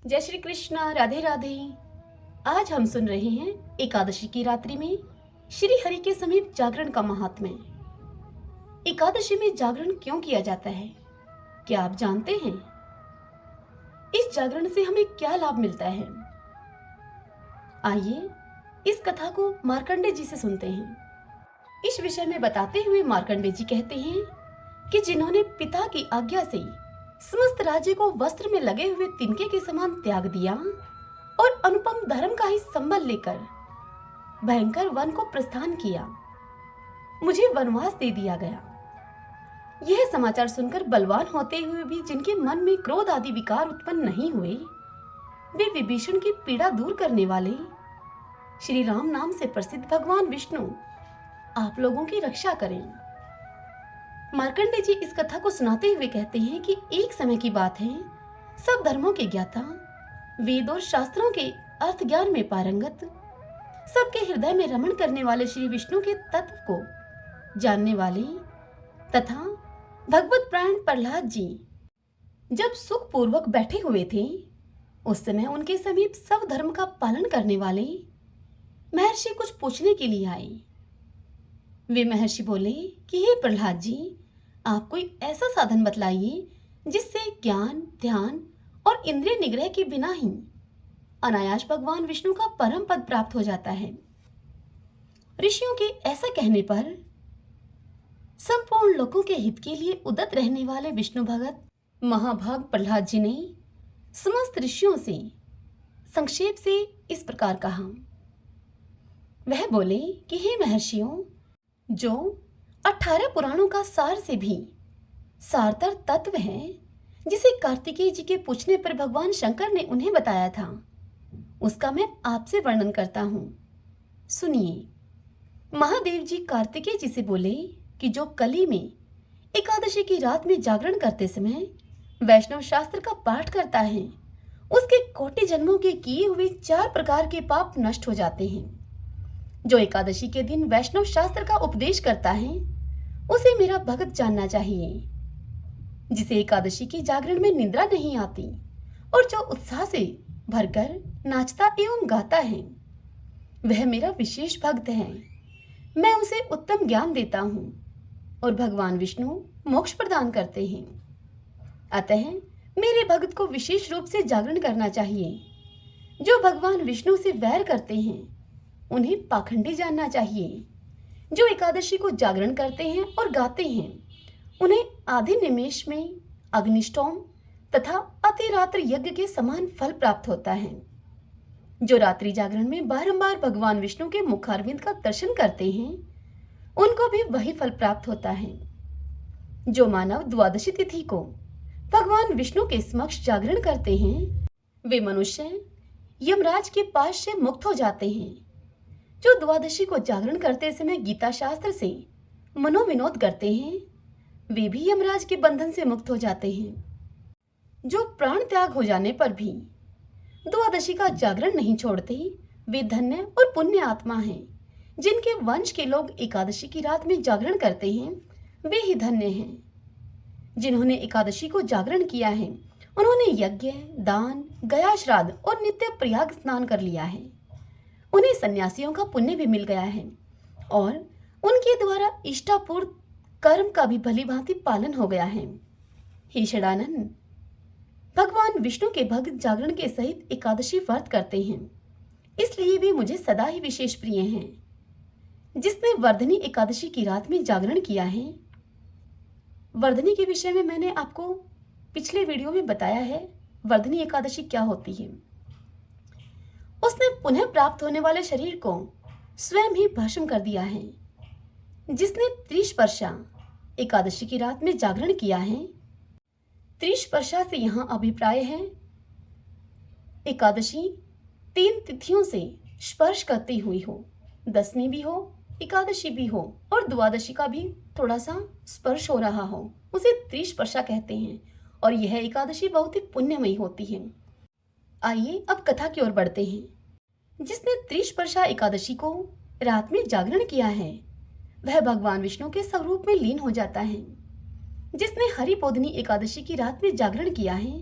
जय श्री कृष्ण, राधे राधे। आज हम सुन रहे हैं एकादशी की रात्रि में श्री हरि के समीप जागरण का महात्म्य। एकादशी में जागरण क्यों किया जाता है, क्या आप जानते हैं? इस जागरण से हमें क्या लाभ मिलता है? आइए इस कथा को मार्कंडे जी से सुनते हैं। इस विषय में बताते हुए मार्कंडे जी कहते हैं कि जिन्होंने पिता की आज्ञा से समस्त राज्य को वस्त्र में लगे हुए तिनके के समान त्याग दिया और अनुपम धर्म का ही संबल लेकर भयंकर वन को प्रस्थान किया, मुझे वनवास दे दिया गया। यह समाचार सुनकर बलवान होते हुए भी जिनके मन में क्रोध आदि विकार उत्पन्न नहीं हुए, वे विभीषण की पीड़ा दूर करने वाले श्री राम नाम से प्रसिद्ध भगवान विष्णु आप लोगों की रक्षा करें। मार्कंडे जी इस कथा को सुनाते हुए कहते हैं कि एक समय की बात है, सब धर्मों के ज्ञाता, वेद और शास्त्रों के अर्थ ज्ञान में पारंगत, सबके हृदय में रमण करने वाले श्री विष्णु के तत्व को जानने वाले तथा भगवत प्राण प्रहलाद जी जब सुख पूर्वक बैठे हुए थे, उस समय उनके समीप सब धर्म का पालन करने वाले महर्षि कुछ पूछने के लिए आए। वे महर्षि बोले कि हे प्रहलाद जी, आप कोई ऐसा साधन बतलाइए जिससे ज्ञान, ध्यान और इंद्रिय निग्रह के बिना ही अनायास भगवान विष्णु का परम पद प्राप्त हो जाता है। ऋषियों के ऐसा कहने पर संपूर्ण लोगों के हित के लिए उदत रहने वाले विष्णु भगत महाभाग प्रहलाद जी ने समस्त ऋषियों से संक्षेप से इस प्रकार कहा। वह बोले कि हे महर्षियों, जो 18 पुराणों का सार से भी सारतर तत्व है, जिसे कार्तिकेय जी के पूछने पर भगवान शंकर ने उन्हें बताया था, उसका मैं आपसे वर्णन करता हूँ, सुनिए। महादेव जी कार्तिकेय जी से बोले कि जो कली में एकादशी की रात में जागरण करते समय वैष्णव शास्त्र का पाठ करता है, उसके कोटि जन्मों के किए हुए 4 प्रकार के पाप नष्ट हो जाते हैं। जो एकादशी के दिन वैष्णव शास्त्र का उपदेश करता है, उसे मेरा भगत जानना चाहिए। जिसे एकादशी के जागरण में निद्रा नहीं आती और जो उत्साह से भरकर नाचता एवं गाता है, वह मेरा विशेष भक्त है। मैं उसे उत्तम ज्ञान देता हूँ और भगवान विष्णु मोक्ष प्रदान करते हैं। अतः मेरे भक्त को विशेष रूप से जागरण करना चाहिए। जो भगवान विष्णु से वैर करते हैं, उन्हें पाखंडी जानना चाहिए। जो एकादशी को जागरण करते हैं और गाते हैं, उन्हें आधे निमेष में अग्निष्टोम तथा अतिरात्र यज्ञ के समान फल प्राप्त होता है। जो रात्रि जागरण में बारंबार भगवान विष्णु के मुखारविंद का दर्शन करते हैं, उनको भी वही फल प्राप्त होता है। जो मानव द्वादशी तिथि को भगवान विष्णु के समक्ष जागरण करते हैं, वे मनुष्य यमराज के पास से मुक्त हो जाते हैं। जो द्वादशी को जागरण करते समय गीता शास्त्र से मनोविनोद करते हैं, वे भी यमराज के बंधन से मुक्त हो जाते हैं। जो प्राण त्याग हो जाने पर भी द्वादशी का जागरण नहीं छोड़ते, वे धन्य और पुण्य आत्मा हैं। जिनके वंश के लोग एकादशी की रात में जागरण करते हैं, वे ही धन्य हैं। जिन्होंने एकादशी को जागरण किया है, उन्होंने यज्ञ, दान, गया श्राद्ध और नित्य प्रयाग स्नान कर लिया है। उन्हें सन्यासियों का पुण्य भी मिल गया है और उनके द्वारा इष्टापूर्त कर्म का भी भली भांति पालन हो गया है। हे षडानन, भगवान विष्णु के भक्त जागरण के सहित एकादशी व्रत करते हैं, इसलिए वे मुझे सदा ही विशेष प्रिय हैं। जिसने वर्धनी एकादशी की रात में जागरण किया है, वर्धनी के विषय में मैंने आपको पिछले वीडियो में बताया है, वर्धनी एकादशी क्या होती है। उसने पुनः प्राप्त होने वाले शरीर को स्वयं ही भस्म कर दिया है। जिसने त्रिस्पर्शा एकादशी की रात में जागरण किया है, त्रिस्पर्शा से यहाँ अभिप्राय है एकादशी 3 तिथियों से स्पर्श करती हुई हो, दसवीं भी हो, एकादशी भी हो और द्वादशी का भी थोड़ा सा स्पर्श हो रहा हो, उसे त्रिस्पर्शा कहते हैं और यह एकादशी बहुत ही पुण्यमयी होती है। आइए अब कथा की ओर बढ़ते हैं। जिसने त्रिस्पर्शा एकादशी को रात में जागरण किया है, वह भगवान विष्णु के स्वरूप में लीन हो जाता है। जिसने हरिपोधनी एकादशी की रात में जागरण किया है,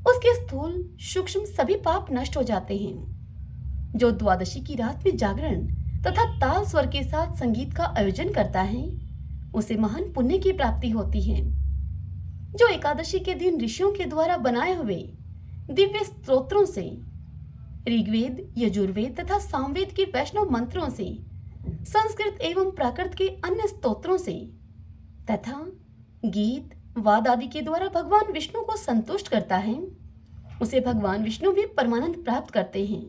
उसके स्थूल सूक्ष्म सभी पाप नष्ट हो जाते हैं। जो द्वादशी की रात में जागरण तथा ताल स्वर के साथ संगीत का आयोजन करता है उसे महान पुण्य की प्राप्ति होती है। जो एकादशी के दिन ऋषियों के द्वारा बनाए हुए दिव्य स्तोत्रों से, ऋग्वेद, यजुर्वेद तथा सामवेद के वैष्णव मंत्रों से, संस्कृत एवं प्राकृत के अन्य स्तोत्रों से तथा गीत, वाद आदि के द्वारा भगवान विष्णु को संतुष्ट करता है उसे भगवान विष्णु भी परमानंद प्राप्त करते हैं।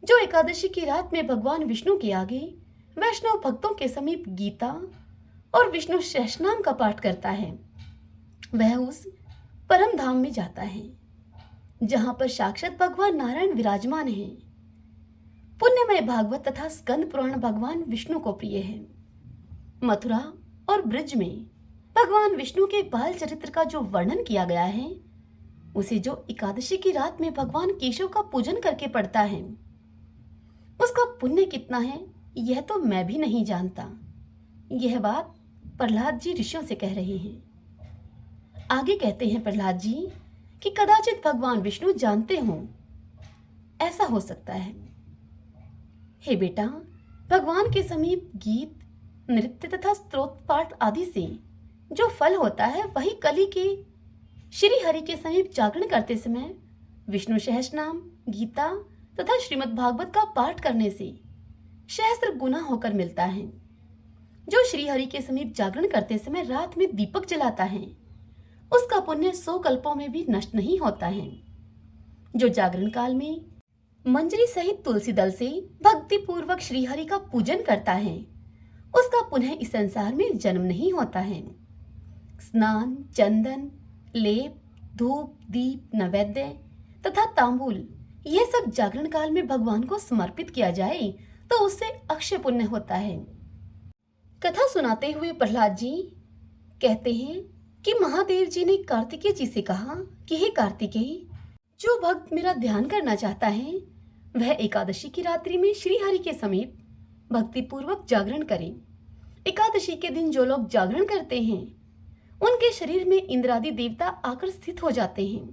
जो एकादशी की रात में भगवान विष्णु के आगे वैष्णव भक्तों के समीप गीता और विष्णु सहस्रनाम का पाठ करता है वह उस परम धाम में जाता है जहां पर साक्षात भगवान नारायण विराजमान हैं। पुण्यमय भागवत तथा स्कंद पुराण भगवान विष्णु को प्रिय है। मथुरा और ब्रज में भगवान विष्णु के बाल चरित्र का जो वर्णन किया गया है उसे जो एकादशी की रात में भगवान केशव का पूजन करके पढ़ता है उसका पुण्य कितना है यह तो मैं भी नहीं जानता। यह बात प्रहलाद जी ऋषियों से कह रहे हैं। आगे कहते हैं प्रहलाद जी कि कदाचित भगवान विष्णु जानते हों, ऐसा हो सकता है। हे बेटा, भगवान के समीप गीत, नृत्य तथा स्तोत्र पाठ आदि से जो फल होता है वही कली के श्री हरि के समीप जागरण करते समय विष्णु सहस्रनाम, गीता तथा श्रीमद् भागवत का पाठ करने से सहस्त्र गुना होकर मिलता है। जो श्री हरि के समीप जागरण करते समय रात में दीपक जलाता है उसका पुण्य 100 कल्पों में भी नष्ट नहीं होता है। जो जागरण काल में मंजरी सहित तुलसी दल से भक्ति पूर्वक श्रीहरि का पूजन करता है उसका पुनः इस संसार में जन्म नहीं होता है। स्नान, चंदन, लेप, धूप, दीप, नैवेद्य तथा तांबूल यह सब जागरण काल में भगवान को समर्पित किया जाए तो उससे अक्षय पुण्य होता है। कथा सुनाते हुए प्रहलाद जी कहते हैं कि महादेव जी ने कार्तिकेय जी से कहा कि हे कार्तिकेय, जो भक्त मेरा ध्यान करना चाहता है वह एकादशी की रात्रि में श्री हरि के समीप भक्ति पूर्वक जागरण करें। एकादशी के दिन जो लोग जागरण करते हैं उनके शरीर में इंद्रादि देवता आकर स्थित हो जाते हैं।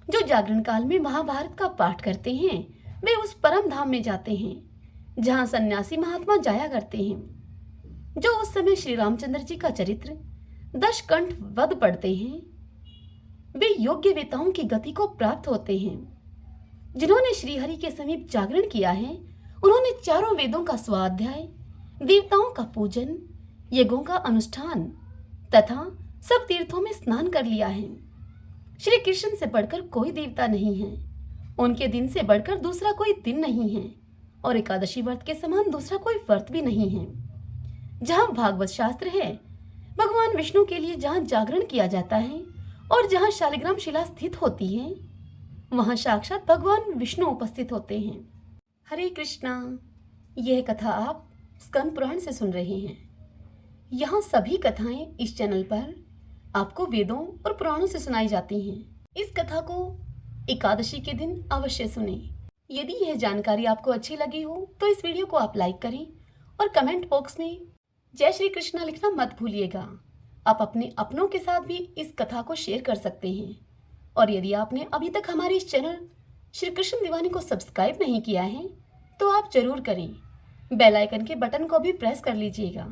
जो जागरण काल में महाभारत का पाठ करते हैं वे उस परम धाम में जाते हैं जहां सन्यासी महात्मा जाया करते हैं। जो उस समय श्री रामचंद्र जी का चरित्र 10 कंठ वध पढ़ते हैं वे योग्य वेताओं की गति को प्राप्त होते हैं। जिन्होंने श्रीहरि के समीप जागरण किया है उन्होंने चारों वेदों का स्वाध्याय, देवताओं का पूजन, यज्ञों का अनुष्ठान तथा सब तीर्थों में स्नान कर लिया है। श्री कृष्ण से बढ़कर कोई देवता नहीं है, उनके दिन से बढ़कर दूसरा कोई दिन नहीं है और एकादशी व्रत के समान दूसरा कोई व्रत भी नहीं है। जहाँ भागवत शास्त्र है, भगवान विष्णु के लिए जहाँ जागरण किया जाता है और जहाँ शालिग्राम शिला स्थित होती है वहाँ साक्षात भगवान विष्णु उपस्थित होते हैं। हरे कृष्णा। यह कथा आप स्कंद पुराण से सुन रहे हैं। यहाँ सभी कथाएं इस चैनल पर आपको वेदों और पुराणों से सुनाई जाती हैं। इस कथा को एकादशी के दिन अवश्य सुनें। यदि यह जानकारी आपको अच्छी लगी हो तो इस वीडियो को आप लाइक करें और कमेंट बॉक्स में जय श्री कृष्णा लिखना मत भूलिएगा। आप अपने अपनों के साथ भी इस कथा को शेयर कर सकते हैं। और यदि आपने अभी तक हमारे इस चैनल श्री कृष्ण दीवानी को सब्सक्राइब नहीं किया है तो आप जरूर करें। बेल आइकन के बटन को भी प्रेस कर लीजिएगा।